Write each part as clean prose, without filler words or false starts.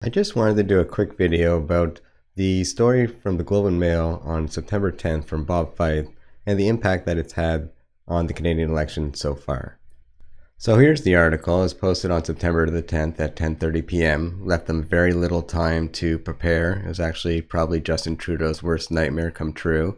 I just wanted to do a quick video about the story from the Globe and Mail on September 10th from Bob Fife and the impact that it's had on the Canadian election so far. So here's the article. It was posted on September the 10th at 10:30 p.m. Left them very little time to prepare. It was actually probably Justin Trudeau's worst nightmare come true.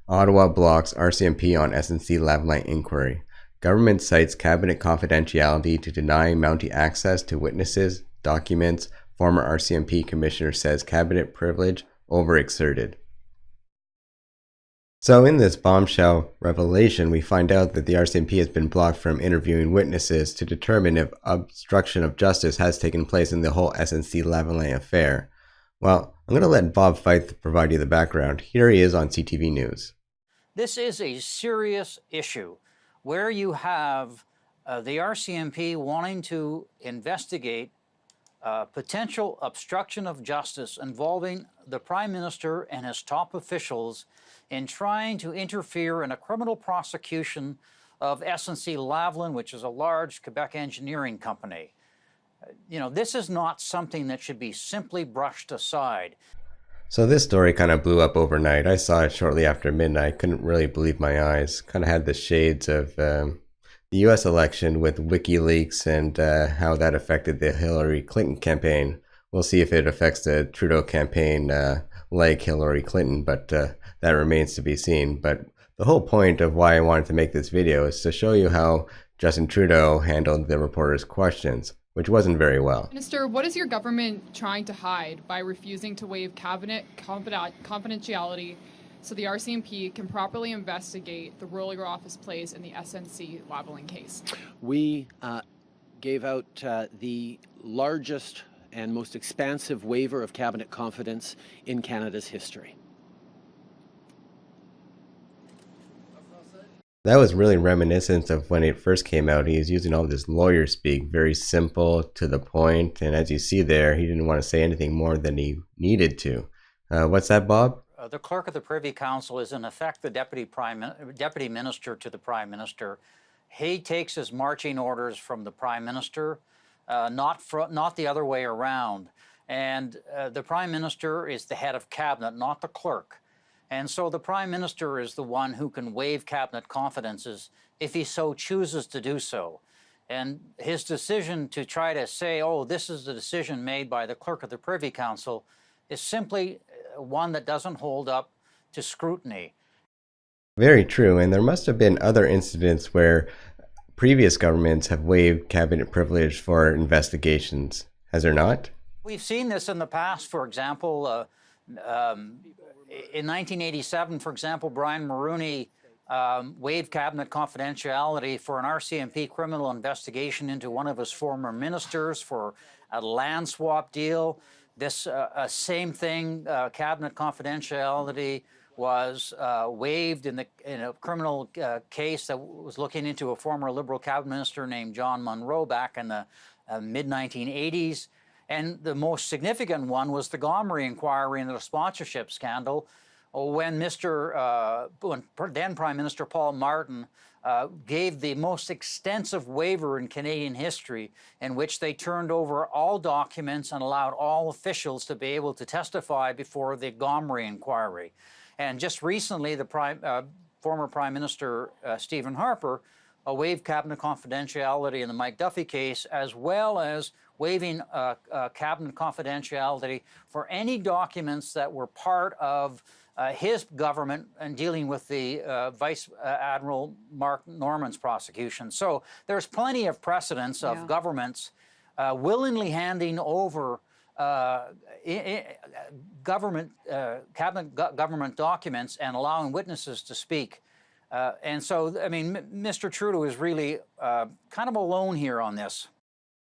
Ottawa blocks RCMP on SNC Lavalin inquiry. Government cites cabinet confidentiality to deny Mountie access to witnesses, documents. Former RCMP commissioner says cabinet privilege overexerted. So in this bombshell revelation, we find out that the RCMP has been blocked from interviewing witnesses to determine if obstruction of justice has taken place in the whole SNC Lavalin affair. Well, I'm going to let Bob Fife provide you the background. Here he is on CTV News. This is a serious issue where you have the RCMP wanting to investigate potential obstruction of justice involving the Prime Minister and his top officials in trying to interfere in a criminal prosecution of SNC Lavalin, which is a large Quebec engineering company. This is not something that should be simply brushed aside. So this story kind of blew up overnight. I saw it shortly after midnight. Couldn't really believe my eyes. Kind of had the shades of the U.S. election with WikiLeaks and how that affected the Hillary Clinton campaign. We'll see if it affects the Trudeau campaign like Hillary Clinton, but that remains to be seen. But the whole point of why I wanted to make this video is to show you how Justin Trudeau handled the reporters' questions, which wasn't very well. Minister, what is your government trying to hide by refusing to waive cabinet confidentiality so the RCMP can properly investigate the role your office plays in the SNC Lavalin case? We gave out the largest and most expansive waiver of cabinet confidence in Canada's history. That was really reminiscent of when it first came out. He was using all this lawyer speak, very simple, to the point, and as you see there, he didn't want to say anything more than he needed to. What's that, Bob? The clerk of the Privy Council is in effect the deputy minister to the Prime Minister. He takes his marching orders from the Prime Minister, not the other way around. And the Prime Minister is the head of cabinet, not the clerk. And so the Prime Minister is the one who can waive cabinet confidences if he so chooses to do so. And his decision to try to say, oh, this is the decision made by the clerk of the Privy Council, is simply one that doesn't hold up to scrutiny. Very true, and there must have been other incidents where previous governments have waived cabinet privilege for investigations. Has there not? We've seen this in the past. For example, in 1987, for example, Brian Mulroney waived cabinet confidentiality for an RCMP criminal investigation into one of his former ministers for a land swap deal. This same thing, cabinet confidentiality, was waived in a criminal case that was looking into a former Liberal cabinet minister named John Munro back in the mid-1980s. And the most significant one was the Gomery inquiry into the sponsorship scandal, when then Prime Minister Paul Martin gave the most extensive waiver in Canadian history, in which they turned over all documents and allowed all officials to be able to testify before the Gomery inquiry. And just recently, the former Prime Minister Stephen Harper waived cabinet confidentiality in the Mike Duffy case, as well as waiving cabinet confidentiality for any documents that were part of his government and dealing with the Vice Admiral Mark Norman's prosecution. So there's plenty of precedents of governments willingly handing over government documents and allowing witnesses to speak. And so, I mean, Mr. Trudeau is really kind of alone here on this.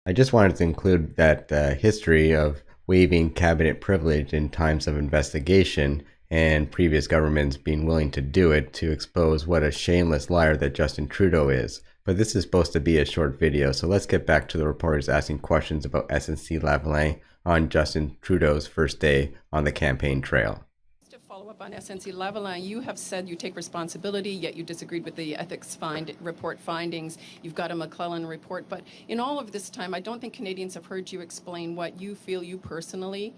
I just wanted to include that history of waiving cabinet privilege in times of investigation and previous governments being willing to do it to expose what a shameless liar that Justin Trudeau is. But this is supposed to be a short video, so let's get back to the reporters asking questions about SNC Lavalin on Justin Trudeau's first day on the campaign trail. To follow Up on SNC Lavalin, you have said you take responsibility, yet you disagreed with the ethics report findings. You've got a McClellan report, but in all of this time, I don't think Canadians have heard you explain what you feel you personally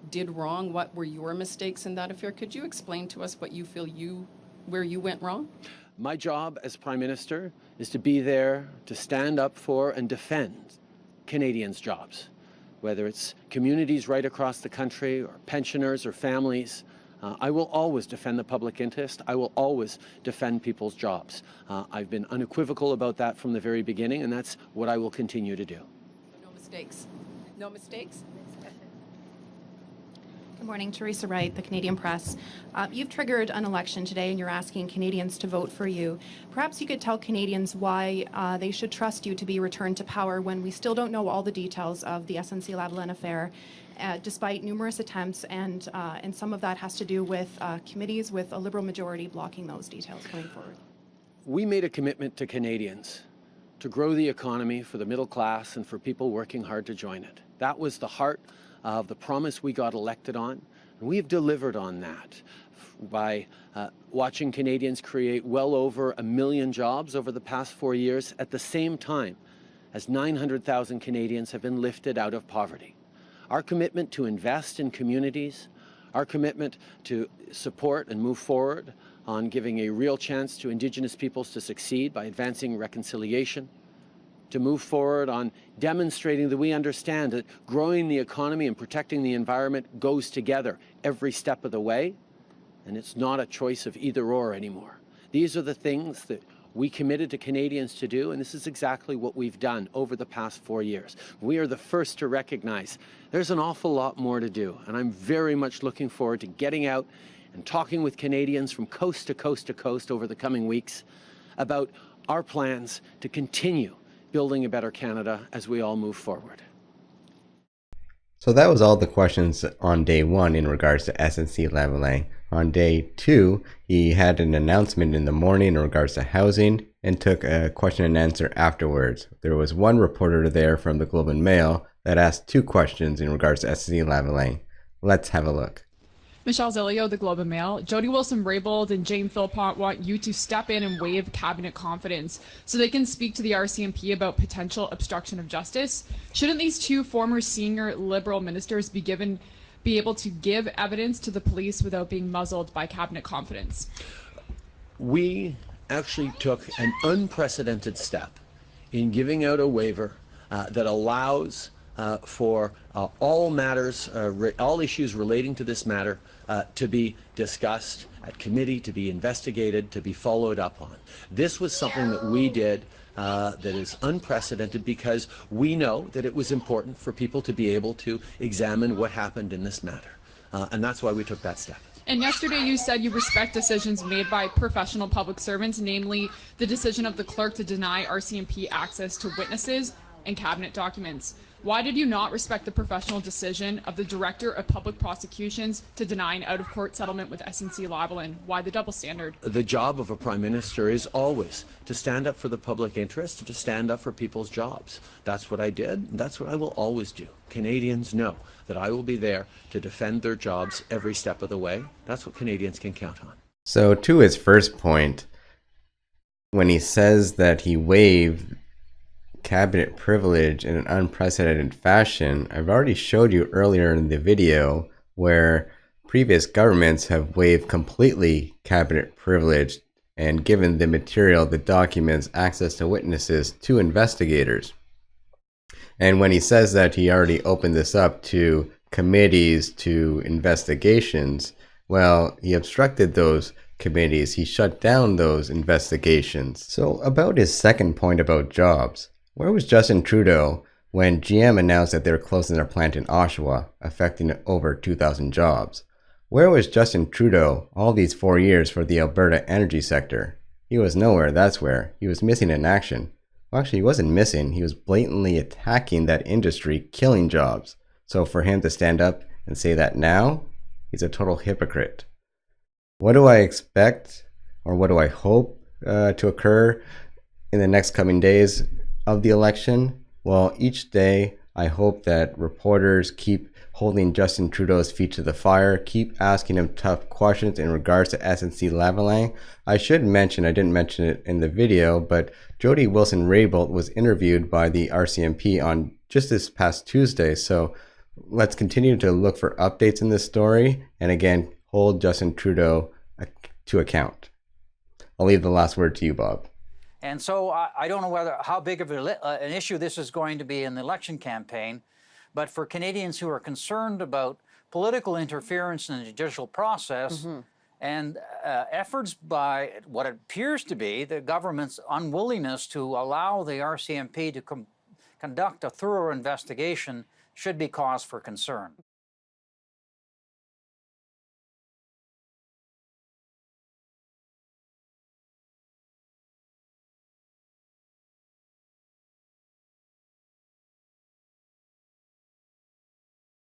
did wrong. What were your mistakes in that affair? Could you explain to us what you feel where you went wrong? My job as Prime Minister is to be there to stand up for and defend Canadians' jobs, whether it's communities right across the country or pensioners or families. I will always defend the public interest. I will always defend people's jobs. I've been unequivocal about that from the very beginning, and that's what I will continue to do. No mistakes. No mistakes? Good morning, Teresa Wright, the Canadian Press. You've triggered an election today and you're asking Canadians to vote for you. Perhaps you could tell Canadians why they should trust you to be returned to power when we still don't know all the details of the SNC Lavalin affair, despite numerous attempts, and some of that has to do with committees with a Liberal majority blocking those details going forward. We made a commitment to Canadians to grow the economy for the middle class and for people working hard to join it. That was the heart of the promise we got elected on, and we have delivered on that by watching Canadians create well over 1 million jobs over the past 4 years, at the same time as 900,000 Canadians have been lifted out of poverty. Our commitment to invest in communities, our commitment to support and move forward on giving a real chance to Indigenous peoples to succeed by advancing reconciliation, to move forward on demonstrating that we understand that growing the economy and protecting the environment goes together every step of the way, and it's not a choice of either or anymore. These are the things that we committed to Canadians to do, and this is exactly what we've done over the past 4 years. We are the first to recognize there's an awful lot more to do, and I'm very much looking forward to getting out and talking with Canadians from coast to coast to coast over the coming weeks about our plans to continue building a better Canada as we all move forward. So that was all the questions on day 1 in regards to SNC Lavalin. On day 2, he had an announcement in the morning in regards to housing and took a question and answer afterwards. There was one reporter there from the Globe and Mail that asked 2 questions in regards to SNC Lavalin. Let's have a look. Michelle Zilio, the Globe and Mail. Jody Wilson-Raybould and Jane Philpott want you to step in and waive cabinet confidence so they can speak to the RCMP about potential obstruction of justice. Shouldn't these 2 former senior Liberal ministers be able to give evidence to the police without being muzzled by cabinet confidence? We actually took an unprecedented step in giving out a waiver that allows for all matters, all issues relating to this matter to be discussed at committee, to be investigated, to be followed up on. This was something that we did that is unprecedented because we know that it was important for people to be able to examine what happened in this matter. And that's why we took that step. And yesterday you said you respect decisions made by professional public servants, namely the decision of the clerk to deny RCMP access to witnesses and cabinet documents. Why did you not respect the professional decision of the Director of Public Prosecutions to deny an out-of-court settlement with SNC Lavalin? Why the double standard? The job of a Prime Minister is always to stand up for the public interest, to stand up for people's jobs. That's what I did, and that's what I will always do. Canadians know that I will be there to defend their jobs every step of the way. That's what Canadians can count on. So to his first point, when he says that he waived cabinet privilege in an unprecedented fashion, I've already showed you earlier in the video where previous governments have waived completely cabinet privilege and given the material, the documents, access to witnesses to investigators. And when he says that he already opened this up to committees, to investigations, well, he obstructed those committees. He shut down those investigations. So about his second point about jobs, where was Justin Trudeau when GM announced that they're closing their plant in Oshawa, affecting over 2,000 jobs? Where was Justin Trudeau all these 4 years for the Alberta energy sector? He was nowhere, that's where. He was missing in action. Well, actually, he wasn't missing. He was blatantly attacking that industry, killing jobs. So for him to stand up and say that now, he's a total hypocrite. What do I expect, or what do I hope to occur in the next coming days of the election? Well, each day I hope that reporters keep holding Justin Trudeau's feet to the fire, keep asking him tough questions in regards to SNC Lavalin. I should mention, I didn't mention it in the video, but Jody Wilson-Raybould was interviewed by the RCMP on just this past Tuesday, so let's continue to look for updates in this story, and again, hold Justin Trudeau to account. I'll leave the last word to you, Bob. And so I don't know how big of an issue this is going to be in the election campaign, but for Canadians who are concerned about political interference in the judicial process and efforts by what appears to be the government's unwillingness to allow the RCMP to conduct a thorough investigation should be cause for concern.